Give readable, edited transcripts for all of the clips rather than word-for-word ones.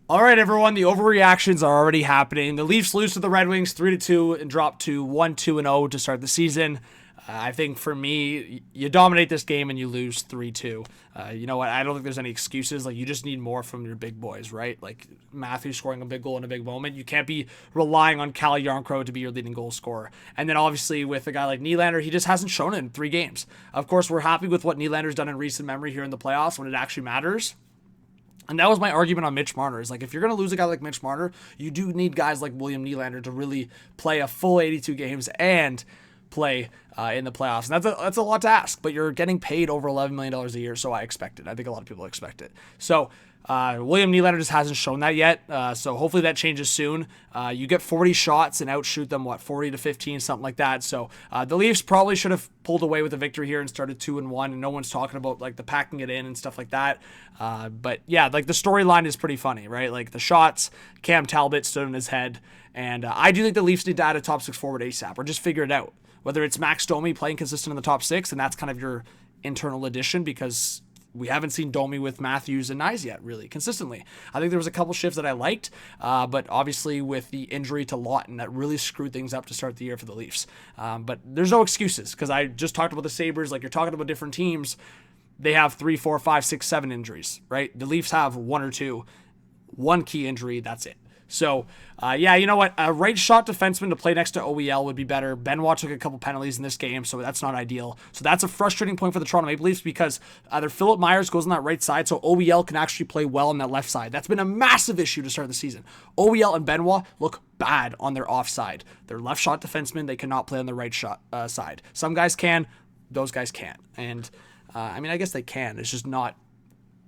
All right, everyone. The overreactions are already happening. The Leafs lose to the Red Wings 3-2 and drop to 1-2-0 to start the season. I think for me, you dominate this game and you lose 3-2. You know what? I don't think there's any excuses. Like, you just need more from your big boys, right? Like Matthews scoring a big goal in a big moment. You can't be relying on Cal Yarncrow to be your leading goal scorer. And then obviously with a guy like Nylander, he just hasn't shown it in 3 games. Of course, we're happy with what Nylander's done in recent memory here in the playoffs when it actually matters. And that was my argument on Mitch Marner. Is like, if you're going to lose a guy like Mitch Marner, you do need guys like William Nylander to really play a full 82 games and play in the playoffs. And that's a lot to ask, but you're getting paid over $11 million a year, so I expect it. I think a lot of people expect it. So William Nylander just hasn't shown that yet, so hopefully that changes soon. You get 40 shots and outshoot them, 40 to 15, something like that. So the Leafs probably should have pulled away with a victory here and started 2-1, and no one's talking about like the packing it in and stuff like that. But yeah, like the storyline is pretty funny, right? Like the shots, Cam Talbot stood on his head, and I do think the Leafs need to add a top 6 forward ASAP, or just figure it out. Whether it's Max Domi playing consistent in the top 6, and that's kind of your internal addition, because we haven't seen Domi with Matthews and Nyes yet, really, consistently. I think there was a couple shifts that I liked, but obviously with the injury to Lawton, that really screwed things up to start the year for the Leafs. But there's no excuses, because I just talked about the Sabres. Like, you're talking about different teams. They have 3, 4, 5, 6, 7 injuries, right? The Leafs have 1 or 2. One key injury, that's it. So, yeah, you know what? A right shot defenseman to play next to OEL would be better. Benoit took a couple penalties in this game, so that's not ideal. So that's a frustrating point for the Toronto Maple Leafs, because either Philip Myers goes on that right side so OEL can actually play well on that left side. That's been a massive issue to start the season. OEL and Benoit look bad on their offside. They're left shot defensemen. They cannot play on the right shot side. Some guys can. Those guys can't. And, I mean, I guess they can. It's just not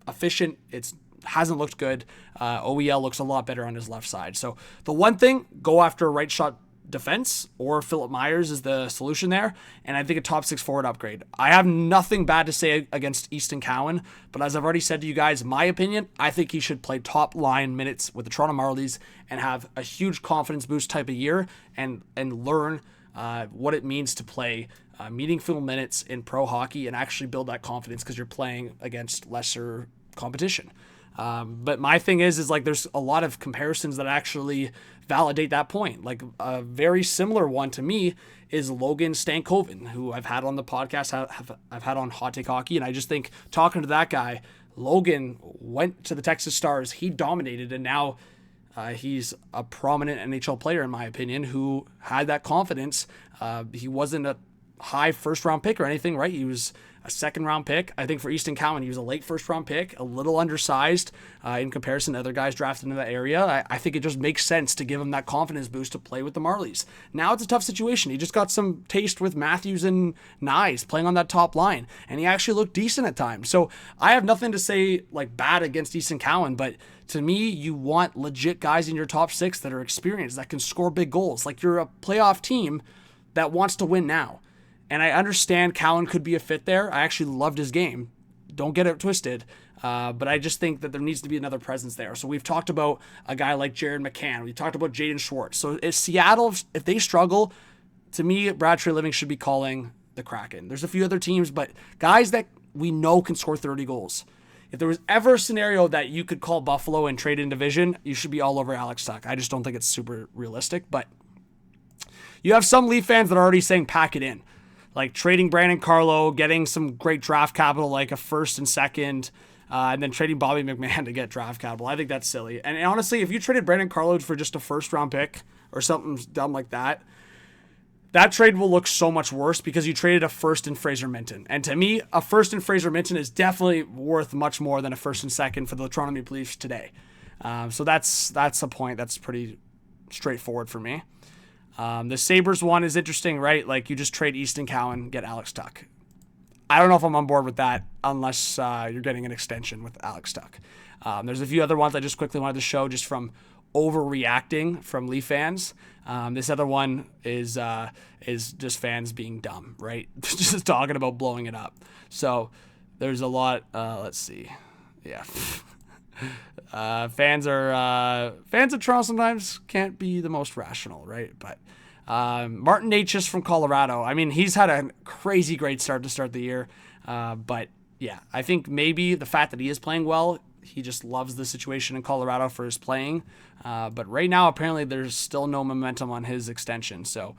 efficient. It's hasn't looked good. OEL looks a lot better on his left side. So the one thing, go after a right shot defense, or Philip Myers is the solution there. And I think a top 6 forward upgrade. I have nothing bad to say against Easton Cowan, but as I've already said to you guys, my opinion, I think he should play top line minutes with the Toronto Marlies and have a huge confidence boost type of year and learn what it means to play meaningful minutes in pro hockey and actually build that confidence, because you're playing against lesser competition. But my thing is like there's a lot of comparisons that actually validate that point. Like a very similar one to me is Logan Stankoven, who I've had on the podcast, I've had on Hot Take Hockey, and I just think talking to that guy, Logan went to the Texas Stars, he dominated, and now he's a prominent NHL player, in my opinion, who had that confidence. He wasn't a high first round pick or anything, right? He was a second round pick. I think for Easton Cowan, he was a late first round pick, a little undersized in comparison to other guys drafted in that area. I think it just makes sense to give him that confidence boost to play with the Marlies. Now it's a tough situation. He just got some taste with Matthews and Nyes playing on that top line, and he actually looked decent at times. So I have nothing to say like bad against Easton Cowan, but to me, you want legit guys in your top 6 that are experienced, that can score big goals. Like, you're a playoff team that wants to win now. And I understand Cowan could be a fit there. I actually loved his game. Don't get it twisted. But I just think that there needs to be another presence there. So we've talked about a guy like Jared McCann. We've talked about Jaden Schwartz. So if Seattle, if they struggle, to me, Brad Treliving should be calling the Kraken. There's a few other teams, but guys that we know can score 30 goals. If there was ever a scenario that you could call Buffalo and trade in division, you should be all over Alex Tuch. I just don't think it's super realistic. But you have some Leaf fans that are already saying pack it in. Like trading Brandon Carlo, getting some great draft capital like a first and second, and then trading Bobby McMahon to get draft capital. I think that's silly. And honestly, if you traded Brandon Carlo for just a first round pick or something dumb like that, that trade will look so much worse because you traded a first in Fraser Minton. And to me, a first in Fraser Minton is definitely worth much more than a first and second for the Toronto Maple Leafs today. So that's a point that's pretty straightforward for me. The Sabres one is interesting, right? Like, you just trade Easton Cowan, get Alex Tuch. I don't know if I'm on board with that unless you're getting an extension with Alex Tuch. There's a few other ones I just quickly wanted to show just from overreacting from Leaf fans. This other one is just fans being dumb, right? Just talking about blowing it up. So there's a lot. Let's see. Yeah. Fans of Toronto sometimes can't be the most rational, right? But Martin Necas from Colorado, I mean, he's had a crazy great start to start the year. But yeah, I think maybe the fact that he is playing well, he just loves the situation in Colorado for his playing. But right now, apparently, there's still no momentum on his extension. So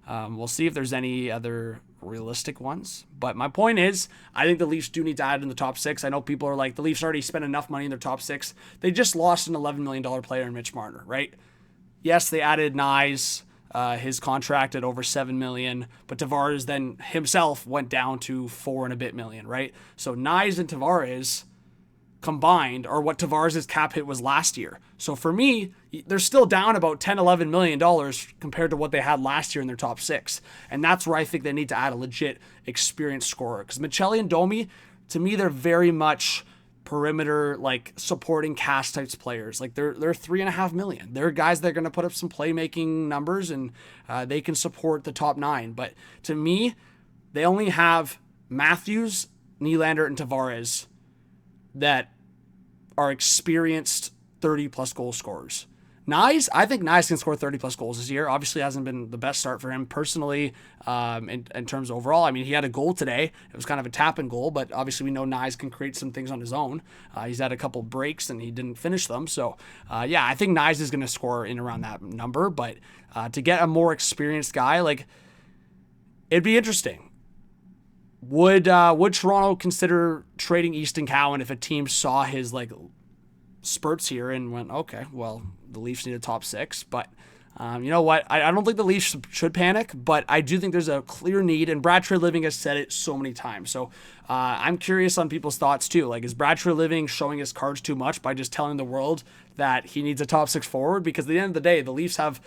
we'll see if there's any other realistic ones. But my point is, I think the Leafs do need to add in the top 6. I know people are like, the Leafs already spent enough money in their top 6. They just lost an $11 million player in Mitch Marner, right? Yes, they added Nyes, his contract at over $7 million, but Tavares then himself went down to $4 and a bit million, right? So Nyes and Tavares combined are what Tavares' cap hit was last year. So for me, they're still down about $10-11 million compared to what they had last year in their top 6. And that's where I think they need to add a legit experienced scorer. Because Michelli and Domi, to me, they're very much perimeter, like supporting cast types players. Like they're $3.5 million. They're guys that are going to put up some playmaking numbers and they can support the top 9. But to me, they only have Matthews, Nylander, and Tavares that are experienced 30-plus goal scorers. Nyes, I think Nyes can score 30-plus goals this year. Obviously, hasn't been the best start for him personally in terms of overall. I mean, he had a goal today. It was kind of a tap-in goal, but obviously we know Nyes can create some things on his own. He's had a couple breaks, and he didn't finish them. So, yeah, I think Nyes is going to score in around that number. But to get a more experienced guy, like, it'd be interesting. Would Toronto consider trading Easton Cowan if a team saw his like spurts here and went, okay, well, the Leafs need a top 6, but you know what? I don't think the Leafs should panic, but I do think there's a clear need, and Brad Treliving has said it so many times. So I'm curious on people's thoughts too. Like, is Brad Treliving showing his cards too much by just telling the world that he needs a top 6 forward? Because at the end of the day, the Leafs have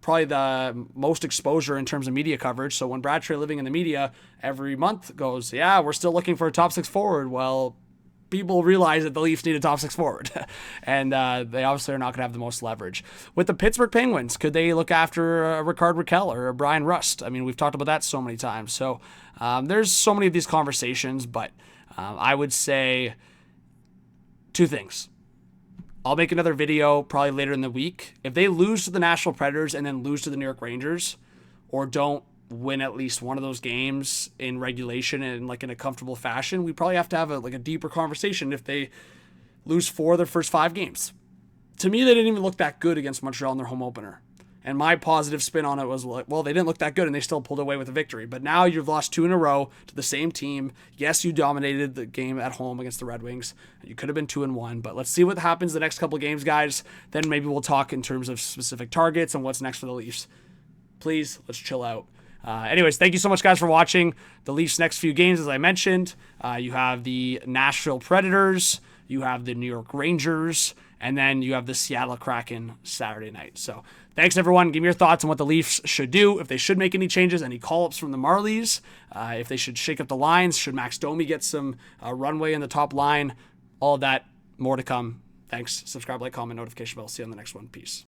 probably the most exposure in terms of media coverage. So when Brad Treliving in the media every month goes, yeah, we're still looking for a top 6 forward, well, people realize that the Leafs need a top 6 forward. And they obviously are not going to have the most leverage. With the Pittsburgh Penguins, could they look after a Ricard Raquel or a Brian Rust? I mean, we've talked about that so many times. So there's so many of these conversations, but I would say 2 things. I'll make another video probably later in the week. If they lose to the Nashville Predators and then lose to the New York Rangers, or don't win at least one of those games in regulation and like in a comfortable fashion, we probably have to have a deeper conversation if they lose 4 of their first 5 games. To me, they didn't even look that good against Montreal in their home opener. And my positive spin on it was like, well, they didn't look that good and they still pulled away with a victory. But now you've lost 2 in a row to the same team. Yes, you dominated the game at home against the Red Wings. You could have been 2-1, but let's see what happens the next couple of games, guys. Then maybe we'll talk in terms of specific targets and what's next for the Leafs. Please, let's chill out. Anyways, thank you so much, guys, for watching. The Leafs' next few games, as I mentioned, you have the Nashville Predators, you have the New York Rangers, and then you have the Seattle Kraken Saturday night. So thanks, everyone. Give me your thoughts on what the Leafs should do, if they should make any changes, any call-ups from the Marlies, if they should shake up the lines, should Max Domi get some runway in the top line, all of that, more to come. Thanks. Subscribe, like, comment, notification bell. See you on the next one. Peace.